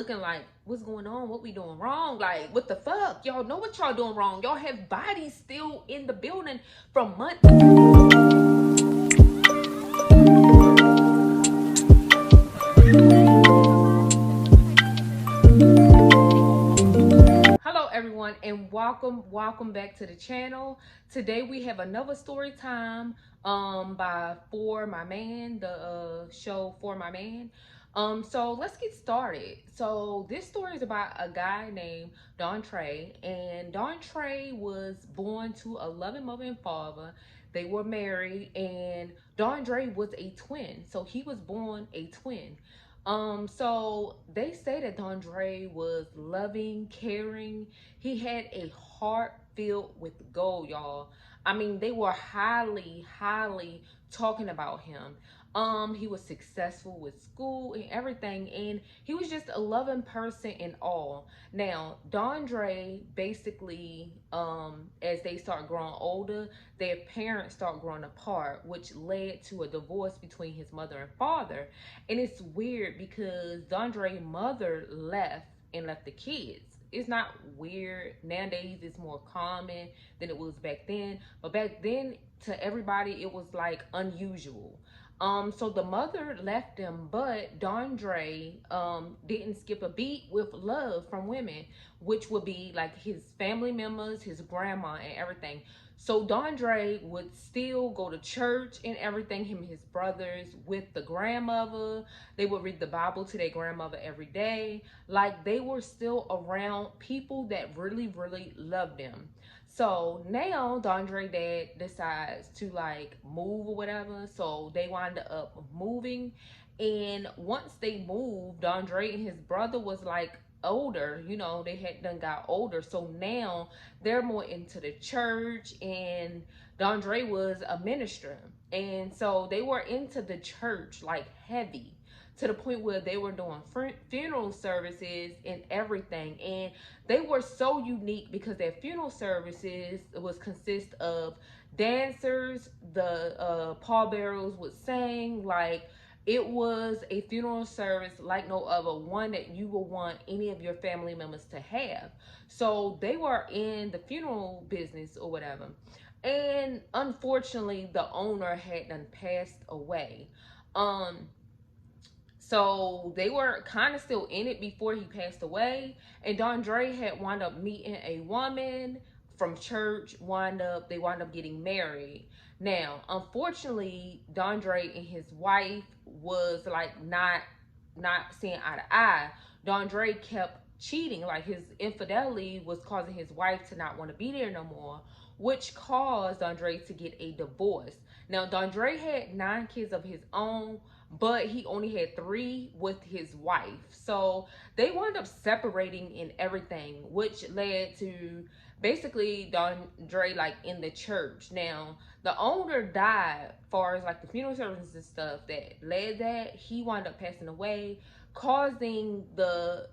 looking like, what's going on? What we doing wrong? Like, what the fuck? Y'all know what y'all doing wrong. Y'all have bodies still in the building from months. Hello everyone, and welcome back to the channel. Today we have another story time by For My Man, the show For My Man. So let's get started. So this story is about a guy named Don Trey, and Don Trey was born to a loving mother and father. They were married, and Don Trey was a twin, so he was born a twin. So they say that Dondre was loving, caring. He had a heart filled with gold, y'all. I mean, they were highly talking about him. He was successful with school and everything, and he was just a loving person in all. Now, Dondre basically, as they start growing older, their parents start growing apart, which led to a divorce between his mother and father. And it's weird because Dondre's mother left and left the kids. It's not weird. Nowadays it's more common than it was back then. But back then, to everybody, it was like unusual. So the mother left them, but Dondre didn't skip a beat with love from women, which would be like his family members, his grandma, and everything. So Dondre would still go to church and everything, him and his brothers, with the grandmother. They would read the Bible to their grandmother every day. Like, they were still around people that really loved them. So now Dondre dad decides to like move or whatever. So they wind up moving. And once they moved, Dondre and his brother was like older, they had done got older. So now they're more into the church, and Dondre was a minister. And so they were into the church like heavy, to the point where they were doing funeral services and everything. And they were so unique because their funeral services was consist of dancers. The pallbearers would sing. Like, it was a funeral service like no other, one that you would want any of your family members to have. So they were in the funeral business or whatever. And unfortunately, the owner had done passed away. So they were kind of still in it before he passed away. And Dondre had wound up meeting a woman from church. They wound up getting married. Now, unfortunately, Dondre and his wife was like not seeing eye to eye. Dondre kept cheating. Like, his infidelity was causing his wife to not want to be there no more, which caused Dondre to get a divorce. Now, Dondre had 9 kids of his own, but he only had 3 with his wife. So they wound up separating in everything, which led to basically Dondre like in the church. Now, the owner died, far as like the funeral services and stuff that led that. He wound up passing away, causing the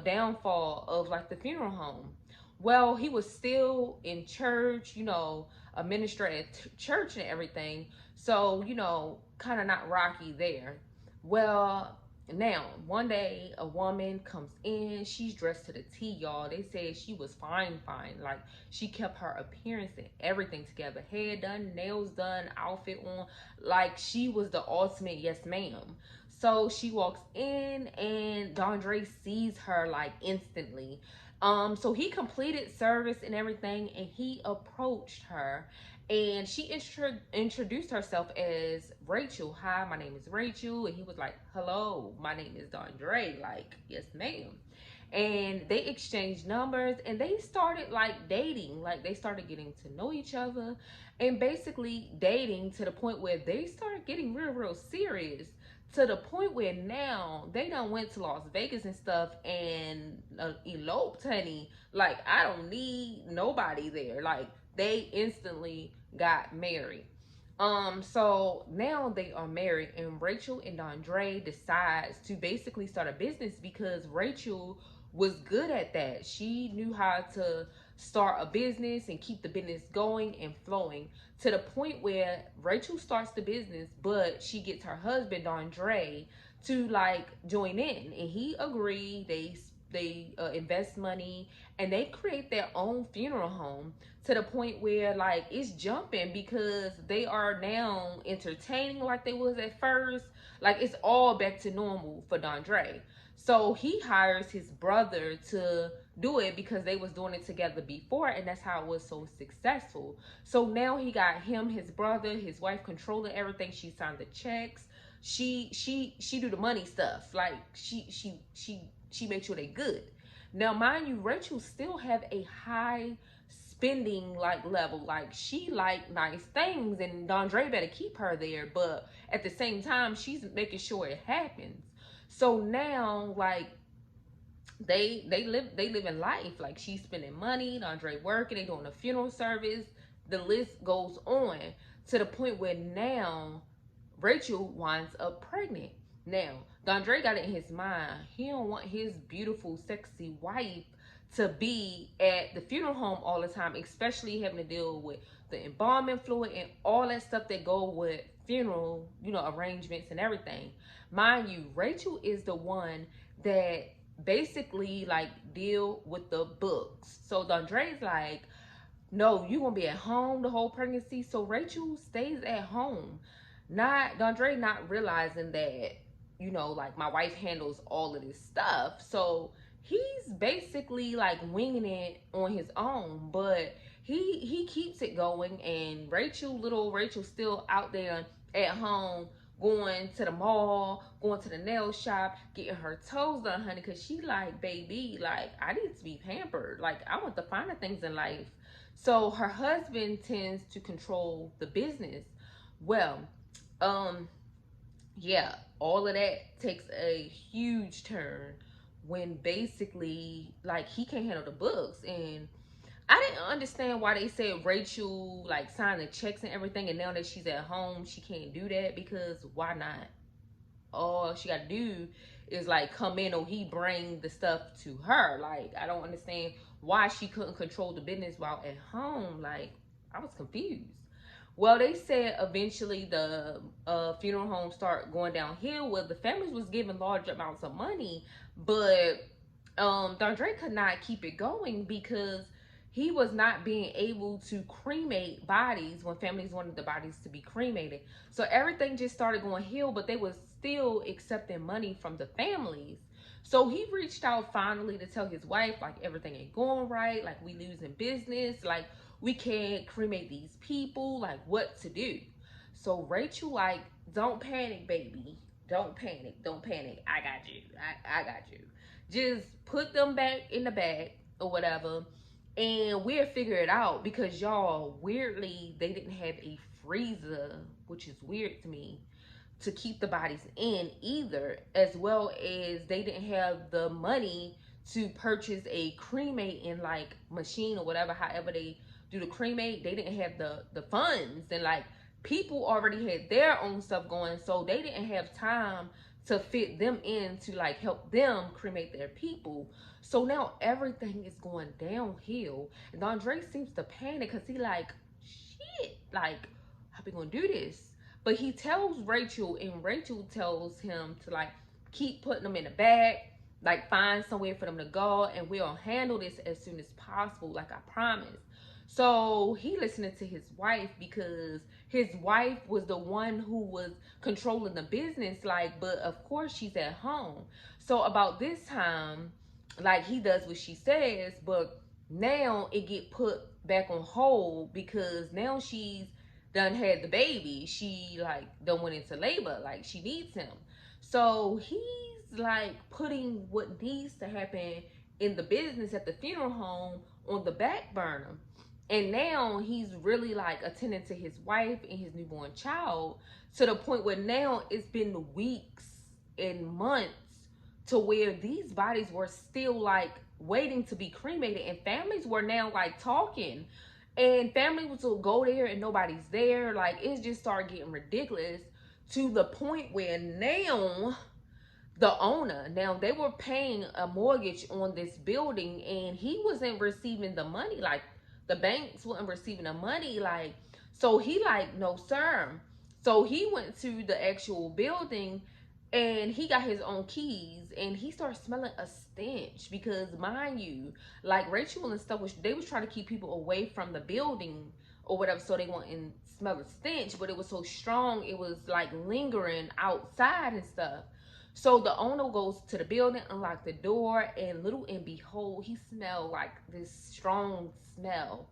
downfall of like the funeral home. Well, he was still in church, a minister at church and everything. So, kind of not rocky there. Well, now, one day a woman comes in. She's dressed to the T, y'all. They said she was fine. Like, she kept her appearance and everything together. Hair done, nails done, outfit on. Like, she was the ultimate yes ma'am. So she walks in, and Dondre sees her like instantly. So he completed service and everything, and he approached her, and she introduced herself as Rachel. Hi, my name is Rachel. And he was like, hello, my name is Dondre. Like, yes ma'am. And they exchanged numbers, and they started like dating. Like, they started getting to know each other and basically dating, to the point where they started getting real serious, to the point where now they done went to Las Vegas and stuff and eloped, honey. Like, I don't need nobody there. Like, they instantly got married. So now they are married, and Rachel and Dondre decides to basically start a business because Rachel was good at that. She knew how to start a business and keep the business going and flowing, to the point where Rachel starts the business, but she gets her husband Dondre to like join in, and he agreed. They invest money, and they create their own funeral home, to the point where like it's jumping, because they are now entertaining like they was at first. Like it's all back to normal for Dondre. So he hires his brother to do it, because they was doing it together before, and that's how it was so successful. So now he got him, his brother, his wife controlling everything. She signed the checks. She do the money stuff. Like she makes sure they good. Now, mind you, Rachel still have a high spending like level. Like she like nice things, and Dondre better keep her there, but at the same time she's making sure it happens. So now like they live in life. Like she's spending money, Dondre working, they doing a funeral service. The list goes on, to the point where now Rachel winds up pregnant. Now, Dondre got it in his mind, he don't want his beautiful, sexy wife to be at the funeral home all the time, especially having to deal with the embalming fluid and all that stuff that go with funeral, arrangements and everything. Mind you, Rachel is the one that basically like deal with the books. So Dondre's like, no, you gonna be at home the whole pregnancy. So Rachel stays at home. Not Dondre not realizing that, like my wife handles all of this stuff. So he's basically like winging it on his own. But he keeps it going, and little Rachel still out there at home, going to the mall, going to the nail shop, getting her toes done, honey, because she like, baby, like I need to be pampered. Like I want the finer things in life. So her husband tends to control the business. Well, yeah, all of that takes a huge turn when basically like he can't handle the books. And I didn't understand why they said Rachel like signed the checks and everything, and now that she's at home she can't do that, because why not? All she gotta do is like come in, or he bring the stuff to her. Like I don't understand why she couldn't control the business while at home. Like I was confused. Well, they said eventually the funeral home started going downhill. Well, the families was giving large amounts of money, but Dondre could not keep it going, because he was not being able to cremate bodies when families wanted the bodies to be cremated. So everything just started going hill, but they was still accepting money from the families. So he reached out finally to tell his wife, like, everything ain't going right, like we losing business, like we can't cremate these people, like what to do. So Rachel like, don't panic, baby. Don't panic. Don't panic. I got you. I got you. Just put them back in the bag or whatever, and we'll figure it out. Because y'all, weirdly, they didn't have a freezer, which is weird to me, to keep the bodies in either, as well as they didn't have the money to purchase a cremating like machine or whatever, however they do the cremate. They didn't have the funds, and like people already had their own stuff going, so they didn't have time to fit them in to like help them cremate their people. So now everything is going downhill, and Andre seems to panic, because he like, shit, like how we gonna do this? But he tells Rachel, and Rachel tells him to like keep putting them in the bag, like find somewhere for them to go, and we'll handle this as soon as possible, like I promised. So he listening to his wife, because his wife was the one who was controlling the business, like, but of course she's at home. So about this time, like he does what she says, but now it get put back on hold, because now she's done had the baby. She like done went into labor, like she needs him. So he's like putting what needs to happen in the business at the funeral home on the back burner. And now he's really like attending to his wife and his newborn child, to the point where now it's been weeks and months to where these bodies were still like waiting to be cremated, and families were now like talking, and families will go there and nobody's there. Like it just started getting ridiculous, to the point where now the owner, now they were paying a mortgage on this building, and he wasn't receiving the money. Like the banks weren't receiving the money. Like, so he like, no sir. So he went to the actual building, and he got his own keys, and he started smelling a stench because, mind you, like Rachel and stuff was, they was trying to keep people away from the building or whatever, so they wouldn't smell the stench, but it was so strong, it was like lingering outside and stuff. So the owner goes to the building, unlock the door, and little and behold, he smelled like this strong smell.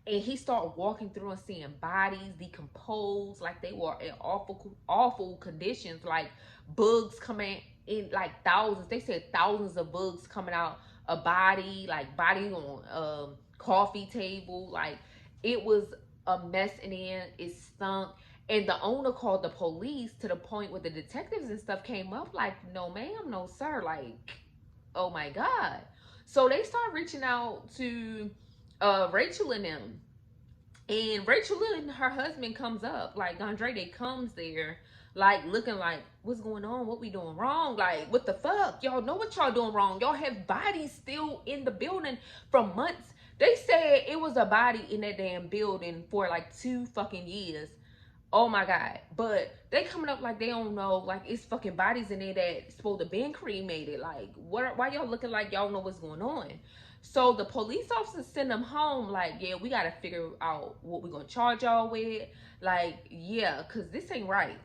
And he started walking through and seeing bodies decomposed, like they were in awful conditions, like bugs coming in like thousands. They said thousands of bugs coming out a body, like body on coffee table. Like it was a mess in there. It stunk. And the owner called the police, to the point where the detectives and stuff came up like, no ma'am, no sir, like, oh my God. So they start reaching out to Rachel and them. And Rachel and her husband comes up, like Andre, they comes there, like looking like, what's going on? What we doing wrong? Like, what the fuck? Y'all know what y'all doing wrong. Y'all have bodies still in the building from months. They said it was a body in that damn building for like 2 fucking years. Oh my God. But they coming up like they don't know, like it's fucking bodies in there that's supposed to been cremated. Like, what? Why y'all looking like y'all know what's going on? So the police officers send them home like, yeah, we got to figure out what we're going to charge y'all with. Like, yeah, because this ain't right.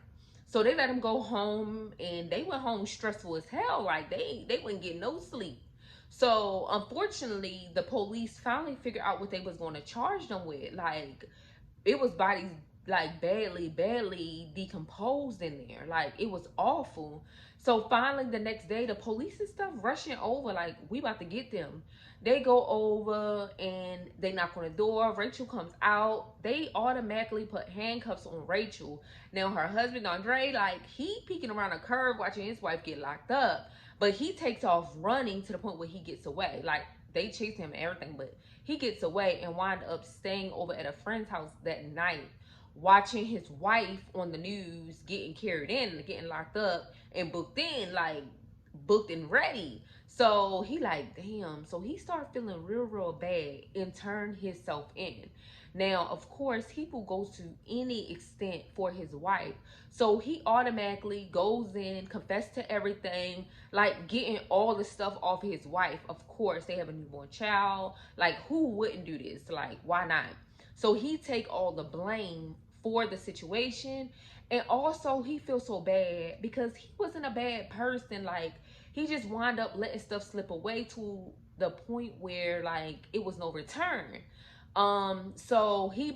So they let them go home, and they went home stressful as hell. Like, they wouldn't get no sleep. So unfortunately, the police finally figured out what they was going to charge them with. Like, it was bodies like badly decomposed in there. Like it was awful. So finally the next day, the police and stuff rushing over, like, we about to get them. They go over and they knock on the door. Rachel comes out. They automatically put handcuffs on Rachel. Now her husband Andre, like, he peeking around a curve watching his wife get locked up, but he takes off running to the point where he gets away. Like, they chase him and everything, but he gets away and wind up staying over at a friend's house that night, watching his wife on the news getting carried in, getting locked up and booked in, like booked and ready. So he like, damn. So he started feeling real bad and turned himself in. Now, of course, he will go to any extent for his wife. So he automatically goes in, confess to everything, like getting all the stuff off of his wife. Of course, they have a newborn child. Like, who wouldn't do this? Like, why not? So he take all the blame for the situation. And also he feels so bad because he wasn't a bad person. Like, he just wound up letting stuff slip away to the point where like it was no return. So he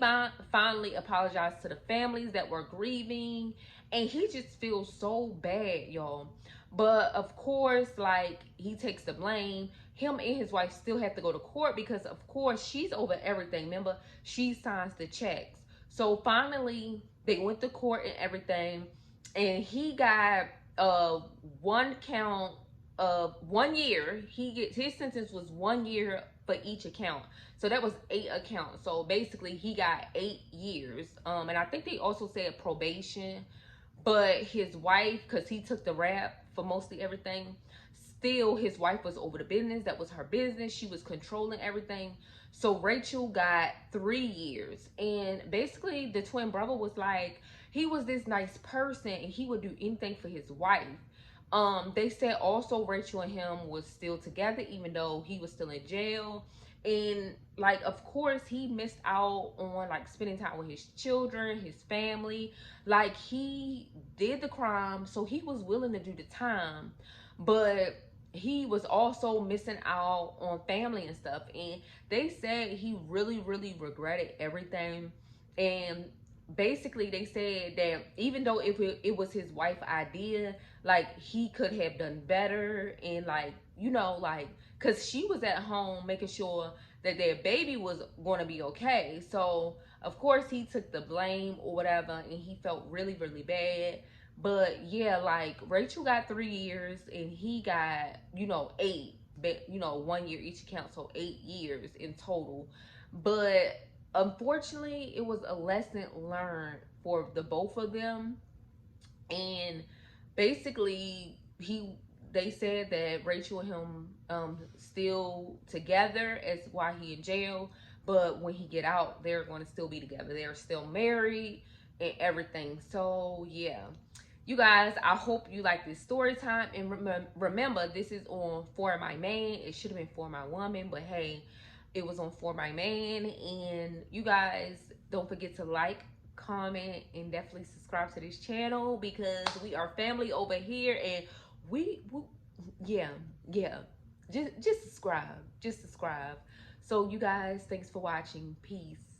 finally apologized to the families that were grieving, and he just feels so bad, y'all. But of course, like, he takes the blame. Him and his wife still have to go to court because of course she's over everything. Remember, she signs the checks. So finally they went to court and everything, and he got one count of 1 year. His sentence was 1 year for each account. So that was 8 accounts. So basically he got 8 years. And I think they also said probation. But his wife, because he took the rap for mostly everything, still his wife was over the business. That was her business. She was controlling everything. So Rachel got 3 years. And basically the twin brother was like, he was this nice person and he would do anything for his wife. They said also Rachel and him was still together even though he was still in jail. And like, of course, he missed out on like spending time with his children, his family. Like, he did the crime, so he was willing to do the time, but he was also missing out on family and stuff. And they said he really regretted everything. And basically they said that even though it was his wife's idea, like, he could have done better. And like, you know, like, because she was at home making sure that their baby was going to be okay. So of course he took the blame or whatever, and he felt really bad. But yeah, like, Rachel got 3 years and he got, you know, 8, but you know, 1 year each account, so 8 years in total. But unfortunately it was a lesson learned for the both of them. And basically they said that Rachel and him still together as why he in jail, but when he get out they're going to still be together. They're still married and everything. So yeah, You guys, I hope you like this story time. And remember, this is on For My Man. It should have been For My Woman, but hey, it was on For My Man. And you guys, don't forget to like, comment, and definitely subscribe to this channel, because we are family over here. And we yeah, yeah. Just subscribe. Just subscribe. So you guys, thanks for watching. Peace.